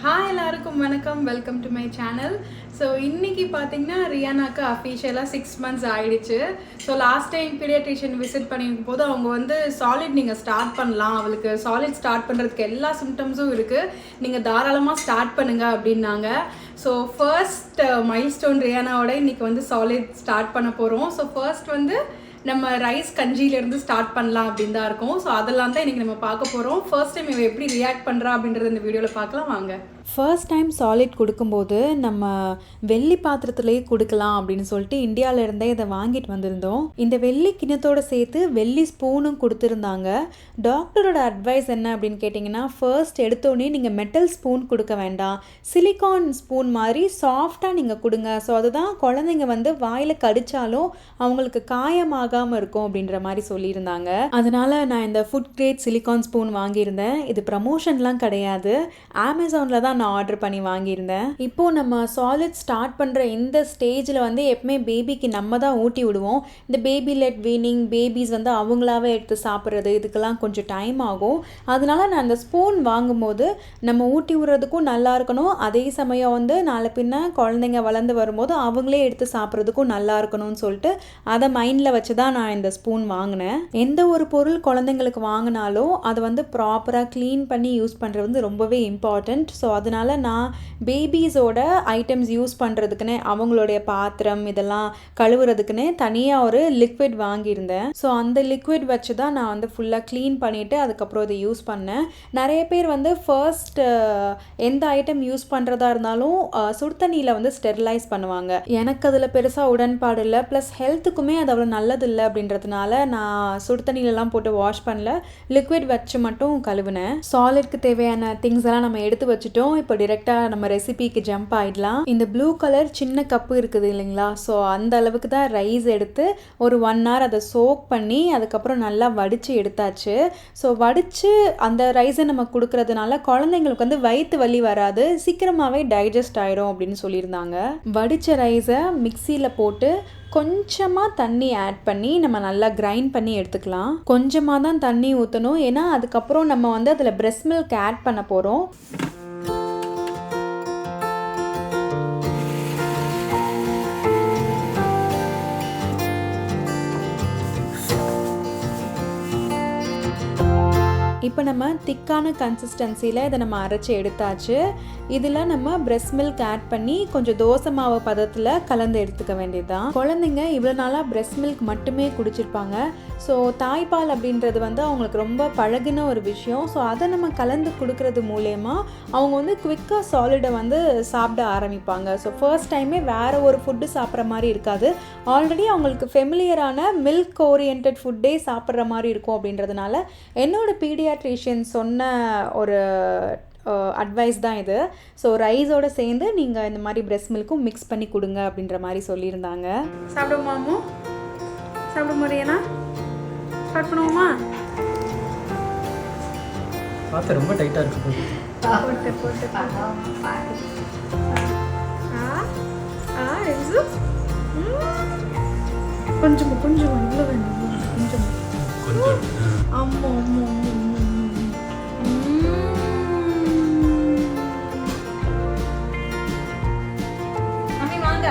Hi எல்லாருக்கும் வணக்கம், welcome to my channel. So இன்றைக்கி பார்த்தீங்கன்னா ரியானாக்கு அஃபீஷியலாக 6 months ஆகிடுச்சு. So last time pediatrician visit பண்ணியிருக்கும் போது அவங்க வந்து சாலிட் நீங்கள் ஸ்டார்ட் பண்ணலாம், அவளுக்கு சாலிட் ஸ்டார்ட் பண்ணுறதுக்கு எல்லா சிம்டம்ஸும் இருக்குது, நீங்கள் தாராளமாக ஸ்டார்ட் பண்ணுங்கள் அப்படின்னாங்க. ஸோ ஃபர்ஸ்ட் மைல்ஸ்டோன் ரியானாவோட இன்றைக்கி வந்து சாலிட் ஸ்டார்ட் பண்ண போகிறோம். ஸோ ஃபர்ஸ்ட் வந்து நம்ம ரைஸ் கஞ்சியிலேருந்து ஸ்டார்ட் பண்ணலாம் அப்படின்னு தான் இருக்கும். ஸோ அதெல்லாம் தான் இன்றைக்கி நம்ம பார்க்க போகிறோம். ஃபர்ஸ்ட் டைம் இவ எப்படி ரியாக்ட் பண்ணுறா அப்படின்றத இந்த வீடியோவில் பார்க்கலாம் வாங்க. ஃபர்ஸ்ட் டைம் சாலிட் கொடுக்கும்போது நம்ம வெள்ளி பாத்திரத்துலேயே கொடுக்கலாம் அப்படின்னு சொல்லிட்டு இந்தியாவிலேருந்தே இதை வாங்கிட்டு வந்திருந்தோம். இந்த வெள்ளி கிண்ணத்தோடு சேர்த்து வெள்ளி ஸ்பூனும் கொடுத்துருந்தாங்க. டாக்டரோட அட்வைஸ் என்ன அப்படின்னு கேட்டிங்கன்னா, ஃபர்ஸ்ட் எடுத்தோடனே நீங்கள் மெட்டல் ஸ்பூன் கொடுக்க வேண்டாம், சிலிக்கான் ஸ்பூன் மாதிரி சாஃப்டாக நீங்கள் கொடுங்க. ஸோ அதுதான் குழந்தைங்க வந்து வாயில் கடித்தாலும் அவங்களுக்கு காயமாகாமல் இருக்கும் அப்படின்ற மாதிரி சொல்லியிருந்தாங்க. அதனால் நான் இந்த ஃபுட் கிரேட் சிலிக்கான் ஸ்பூன் வாங்கியிருந்தேன். இது ப்ரமோஷன்லாம் கிடையாது, அமேசானில் தான் நான் ஆர்டர் பண்ணி வாங்கியிருந்தேன். இப்போது நம்ம சாலிட் ஸ்டார்ட் பண்ணுற இந்த ஸ்டேஜில் வந்து எப்பவுமே பேபிக்கு நம்ம தான் ஊட்டி விடுவோம். இந்த பேபி லெட் வீனிங் பேபிஸ் வந்து அவங்களாவே எடுத்து சாப்பிட்றது இதுக்கெல்லாம் கொஞ்சம் டைம் ஆகும். அதனால நான் அந்த ஸ்பூன் வாங்கும்போது நம்ம ஊட்டி விடுறதுக்கும் நல்லா இருக்கணும், அதே சமயம் வந்து நாளை பின்ன குழந்தைங்க வளர்ந்து வரும்போது அவங்களே எடுத்து சாப்பிட்றதுக்கும் நல்லா இருக்கணும்னு சொல்லிட்டு அதை மைண்டில் வச்சு தான் நான் இந்த ஸ்பூன் வாங்கினேன். எந்த ஒரு பொருள் குழந்தைங்களுக்கு வாங்கினாலும் அதை வந்து ப்ராப்பராக க்ளீன் பண்ணி யூஸ் பண்ணுறது வந்து ரொம்பவே இம்பார்ட்டண்ட். ஸோ அதனால் நான் பேபிஸோட ஐட்டம்ஸ் யூஸ் பண்ணுறதுக்குன்னு அவங்களுடைய பாத்திரம் இதெல்லாம் கழுவுறதுக்குன்னு தனியாக ஒரு லிக்விட் வாங்கியிருந்தேன். ஸோ அந்த லிக்விட் வச்சு தான் நான் வந்து ஃபுல்லாக க்ளீன் பண்ணிவிட்டு அதுக்கப்புறம் இதை யூஸ் பண்ணேன். நிறைய பேர் வந்து ஃபர்ஸ்ட் எந்த ஐட்டம் யூஸ் பண்ணுறதா இருந்தாலும் சுடுதண்ணியில் வந்து ஸ்டெரிலைஸ் பண்ணுவாங்க. எனக்கு அதில் பெருசாக உடன்பாடு இல்லை, ப்ளஸ் ஹெல்த்துக்குமே அது அவ்வளோ நல்லதில்லை அப்படின்றதுனால நான் சுடுதண்ணிலலாம் போட்டு வாஷ் பண்ணல, லிக்விட் வச்சு மட்டும் கழுவினேன். சாலிட்க்கு தேவையான திங்ஸ் எல்லாம் நம்ம எடுத்து வச்சுட்டோம். இப்போ டிரெக்டாக நம்ம ரெசிபிக்கு ஜம்ப் ஆகிடலாம். இந்த ப்ளூ கலர் சின்ன கப்பு இருக்குது இல்லைங்களா, ஸோ அந்த அளவுக்கு தான் ரைஸ் எடுத்து ஒரு 1 hour அதை சோக் பண்ணி அதுக்கப்புறம் நல்லா வடித்து எடுத்தாச்சு. ஸோ வடித்து அந்த ரைஸை நம்ம கொடுக்கறதுனால குழந்தைங்களுக்கு வந்து வயிற்று வலி வராது, சீக்கிரமாகவே டைஜஸ்ட் ஆகிடும் அப்படின்னு சொல்லியிருந்தாங்க. வடித்த ரைஸை மிக்சியில் போட்டு கொஞ்சமாக தண்ணி ஆட் பண்ணி நம்ம நல்லா கிரைண்ட் பண்ணி எடுத்துக்கலாம். கொஞ்சமாக தான் தண்ணி ஊற்றணும், ஏன்னா அதுக்கப்புறம் நம்ம வந்து அதில் பிரெஸ்ட் மில்க் ஆட் பண்ண போகிறோம். இப்போ நம்ம திக்கான கன்சிஸ்டன்சியில் இதை நம்ம அரைச்சி எடுத்தாச்சு. இதில் நம்ம பிரெஸ்ட் மில்க் ஆட் பண்ணி கொஞ்சம் தோசை மாவு பதத்தில் கலந்து எடுத்துக்க வேண்டியதுதான். குழந்தைங்க இவ்வளோ நாளாக பிரெஸ்ட் மில்க் மட்டுமே குடிச்சிருப்பாங்க. ஸோ தாய்ப்பால் அப்படின்றது வந்து அவங்களுக்கு ரொம்ப பழகின ஒரு விஷயம். ஸோ அதை நம்ம கலந்து கொடுக்கறது மூலயமா அவங்க வந்து குவிக்காக சாலிடை வந்து சாப்பிட ஆரம்பிப்பாங்க. ஸோ ஃபர்ஸ்ட் டைமே வேறு ஒரு ஃபுட்டு சாப்பிட்ற மாதிரி இருக்காது, ஆல்ரெடி அவங்களுக்கு ஃபெமிலியரான மில்க் ஓரியன்ட் ஃபுட்டே சாப்பிட்ற மாதிரி இருக்கும். அப்படின்றதுனால என்னோட பீடியாட்ரிஷியன் சொன்ன ஒரு அட்வைஸ் தான் இது. ஸோ ரைஸோடு சேர்ந்து நீங்கள் இந்த மாதிரி பிரெஸ்ட் மில்க்கும் மிக்ஸ் பண்ணி கொடுங்க அப்படின்ற மாதிரி சொல்லியிருந்தாங்க. சாப்பிடுவோமாமோ? சாப்பிட முடியனா? ஸ்டார்ட் பண்ணுவோமா? பார்த்து ரொம்ப டைட்டாக இருக்கு. போட்டு போட்டு கொஞ்சம் கொஞ்சம் இவ்வளோ வேணும், கொஞ்சம் ஆமாம் ஆமாம். மம்மி வாங்க.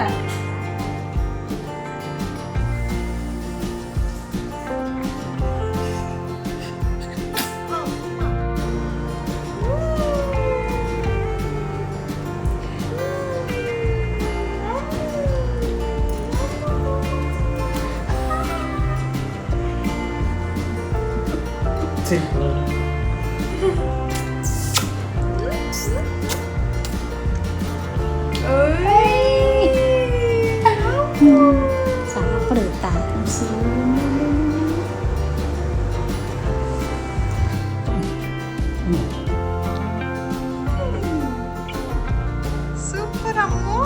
சாப்பிடுதா சூப்பர் அம்மோ,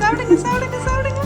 சாப்பிடுங்க சாப்பிடுங்க சாப்பிடுங்க.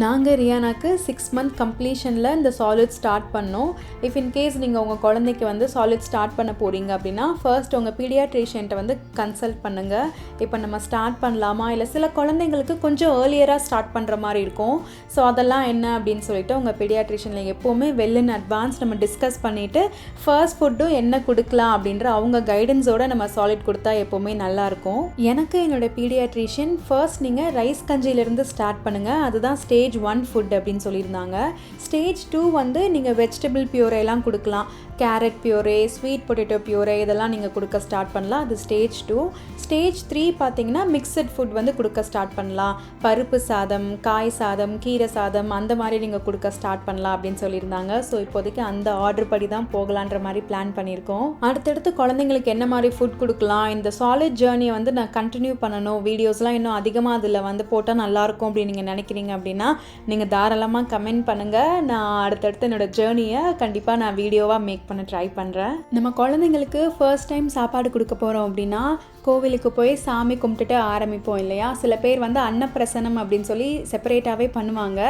நாங்கள் ரியானாக்கு 6 மந்த் கம்ப்ளீஷனில் இந்த சாலிட் ஸ்டார்ட் பண்ணோம். இஃப் இன்கேஸ் நீங்கள் உங்கள் குழந்தைக்கு வந்து சாலிட் ஸ்டார்ட் பண்ண போகிறீங்க அப்படின்னா ஃபர்ஸ்ட் உங்கள் பீடியாட்ரிஷியன்ட்ட வந்து கன்சல்ட் பண்ணுங்கள். இப்போ நம்ம ஸ்டார்ட் பண்ணலாமா, இல்லை சில குழந்தைங்களுக்கு கொஞ்சம் ஏர்லியராக ஸ்டார்ட் பண்ணுற மாதிரி இருக்கும். ஸோ அதெல்லாம் என்ன அப்படின்னு சொல்லிட்டு உங்கள் பீடியாட்ரிஷியனில் எப்போவுமே வெல் இன் அட்வான்ஸ் நம்ம டிஸ்கஸ் பண்ணிவிட்டு ஃபர்ஸ்ட் ஃபுட்டும் என்ன கொடுக்கலாம் அப்படின்ற அவங்க கைடன்ஸோடு நம்ம சாலிட் கொடுத்தா எப்போவுமே நல்லாயிருக்கும். எனக்கு என்னோட பீடியாட்ரிஷியன் ஃபர்ஸ்ட் நீங்கள் ரைஸ் கஞ்சியிலேருந்து ஸ்டார்ட் பண்ணுங்கள், அதுதான் ஸ்டேஜ் 1 ஃபுட் அப்படின்னு சொல்லியிருந்தாங்க. ஸ்டேஜ் 2 வந்து நீங்கள் வெஜிடபிள் பியூரேலாம் கொடுக்கலாம். Carrot puree, sweet potato puree இதெல்லாம் நீங்கள் கொடுக்க ஸ்டார்ட் பண்ணலாம். அது ஸ்டேஜ் 2. ஸ்டேஜ் 3 பார்த்தீங்கன்னா மிக்சட் ஃபுட் வந்து கொடுக்க ஸ்டார்ட் பண்ணலாம். பருப்பு சாதம், காய் சாதம், கீரை சாதம் அந்த மாதிரி நீங்கள் கொடுக்க ஸ்டார்ட் பண்ணலாம் அப்படின்னு சொல்லியிருந்தாங்க. ஸோ இப்போதைக்கு அந்த ஆர்டர் படி தான் போகலான்ற மாதிரி பிளான் பண்ணியிருக்கோம். அடுத்தடுத்து குழந்தைங்களுக்கு என்ன மாதிரி ஃபுட் கொடுக்கலாம், இந்த சாலிட் ஜேர்னியை வந்து நான் கண்டினியூ பண்ணணும், வீடியோஸ்லாம் இன்னும் அதிகமாக அதில் வந்து போட்டால் நல்லாயிருக்கும் அப்படின்னு நீங்கள் நினைக்கிறீங்க அப்படின்னா நீங்கள் தாராளமாக கமெண்ட் பண்ணுங்கள். நான் அடுத்தடுத்து என்னோடய ஜேர்னியை கண்டிப்பாக நான் வீடியோவாக மேக் பண்ண ட்ரை பண்ணுறேன். நம்ம குழந்தைங்களுக்கு ஃபர்ஸ்ட் டைம் சாப்பாடு கொடுக்க போகிறோம் அப்படின்னா கோவிலுக்கு போய் சாமி கும்பிட்டுட்டு ஆரம்பிப்போம் இல்லையா. சில பேர் வந்து அன்னப்பிரசனம் அப்படின்னு சொல்லி செப்பரேட்டாகவே பண்ணுவாங்க.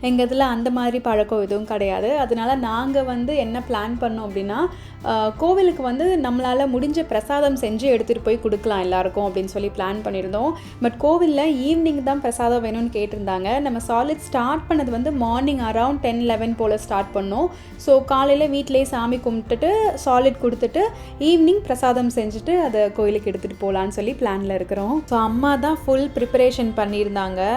எங்கள் இதில் அந்த மாதிரி பழக்கம் எதுவும் கிடையாது. அதனால நாங்கள் வந்து என்ன பிளான் பண்ணோம் அப்படின்னா கோவிலுக்கு வந்து நம்மளால் முடிஞ்ச பிரசாதம் செஞ்சு எடுத்துகிட்டு போய் கொடுக்கலாம் எல்லாருக்கும் அப்படின்னு சொல்லி பிளான் பண்ணியிருந்தோம். பட் கோவிலில் ஈவினிங் தான் பிரசாதம் வேணும்னு கேட்டிருந்தாங்க. நம்ம சாலிட் ஸ்டார்ட் பண்ணது வந்து மார்னிங் அரவுண்ட் 10-11 போல் ஸ்டார்ட் பண்ணோம். ஸோ காலையில் வீட்டிலேயே சாமி கும்பிட்டுட்டு சாலிட் கொடுத்துட்டு ஈவினிங் பிரசாதம் செஞ்சுட்டு அதை கோவிலுக்கு எடுத்துகிட்டு போகலான்னு சொல்லி பிளானில் இருக்கிறோம். ஸோ அம்மா தான் ஃபுல் ப்ரிப்பரேஷன் பண்ணியிருந்தாங்க.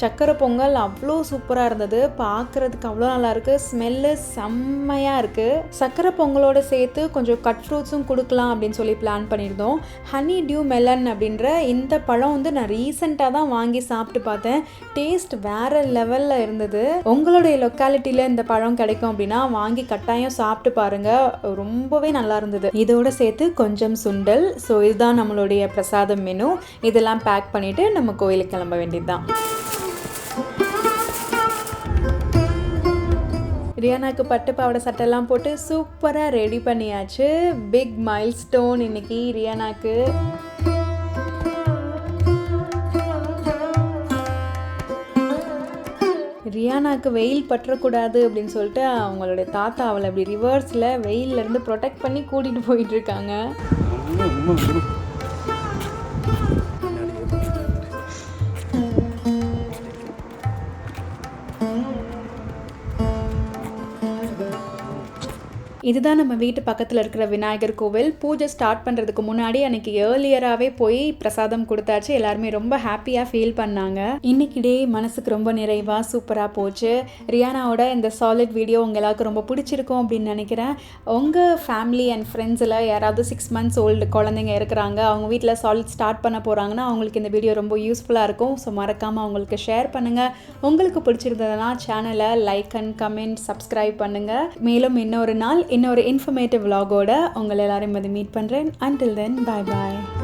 சக்கரை பொங்கல் அவ்வளோ சூப்பராக இருந்தது, பார்க்குறதுக்கு அவ்வளோ நல்லாயிருக்கு, ஸ்மெல்லு செம்மையாக இருக்குது. சக்கரை பொங்கலோடு சேர்த்து கொஞ்சம் கட் ஃப்ரூட்ஸும் கொடுக்கலாம் அப்படின்னு சொல்லி பிளான் பண்ணியிருந்தோம். ஹனி டியூ மெலன் அப்படின்ற இந்த பழம் வந்து நான் ரீசெண்டாக தான் வாங்கி சாப்பிட்டு பார்த்தேன். டேஸ்ட் வேறு லெவலில் இருந்தது. உங்களுடைய லொக்காலிட்டியில் இந்த பழம் கிடைக்கும் அப்படின்னா வாங்கி கட்டாயம் சாப்பிட்டு பாருங்கள், ரொம்பவே நல்லா இருந்தது. இதோடு சேர்த்து கொஞ்சம் சுண்டல். ஸோ இதுதான் நம்மளுடைய பிரசாதம் மெனு. இதெல்லாம் பேக் பண்ணிவிட்டு நம்ம கோயிலுக்கு கிளம்ப வேண்டியது தான். ரியானாக்கு பட்டு பாவாடை சட்டெல்லாம் போட்டு சூப்பராக ரெடி பண்ணியாச்சு. பிக் மைல் ஸ்டோன் இன்னைக்கு ரியானாக்கு. ரியானாக்கு வெயில் பற்றக்கூடாது அப்படின்னு சொல்லிட்டு அவங்களுடைய தாத்தா அவளை அப்படி ரிவர்ஸில் வெயிலேருந்து ப்ரொடெக்ட் பண்ணி கூட்டிகிட்டு போயிட்டுருக்காங்க. இதுதான் நம்ம வீட்டு பக்கத்தில் இருக்கிற விநாயகர் கோவில். பூஜை ஸ்டார்ட் பண்ணுறதுக்கு முன்னாடி அன்றைக்கி ஏர்லியராகவே போய் பிரசாதம் கொடுத்தாச்சு. எல்லாருமே ரொம்ப ஹாப்பியாக ஃபீல் பண்ணாங்க. இன்றைக்கி டே மனசுக்கு ரொம்ப நிறைவாக சூப்பராக போச்சு. ரியானாவோட இந்த சாலிட் வீடியோ உங்கள் எல்லாருக்கும் ரொம்ப பிடிச்சிருக்கும் அப்படின்னு நினைக்கிறேன். உங்கள் ஃபேமிலி அண்ட் ஃப்ரெண்ட்ஸில் யாராவது 6 months ஓல்டு குழந்தைங்க இருக்கிறாங்க, அவங்க வீட்டில் சாலிட் ஸ்டார்ட் பண்ண போகிறாங்கன்னா அவங்களுக்கு இந்த வீடியோ ரொம்ப யூஸ்ஃபுல்லாக இருக்கும். ஸோ மறக்காமல் அவங்களுக்கு ஷேர் பண்ணுங்கள். உங்களுக்கு பிடிச்சிருந்ததுன்னா சேனலை லைக் அண்ட் கமெண்ட் சப்ஸ்கிரைப் பண்ணுங்கள். மேலும் இன்னொரு நாள் இன்னொரு இன்ஃபர்மேட்டிவ் vlog-ஓட உங்களை எல்லாரையும் மீட் பண்ணுறேன். Until then, bye bye.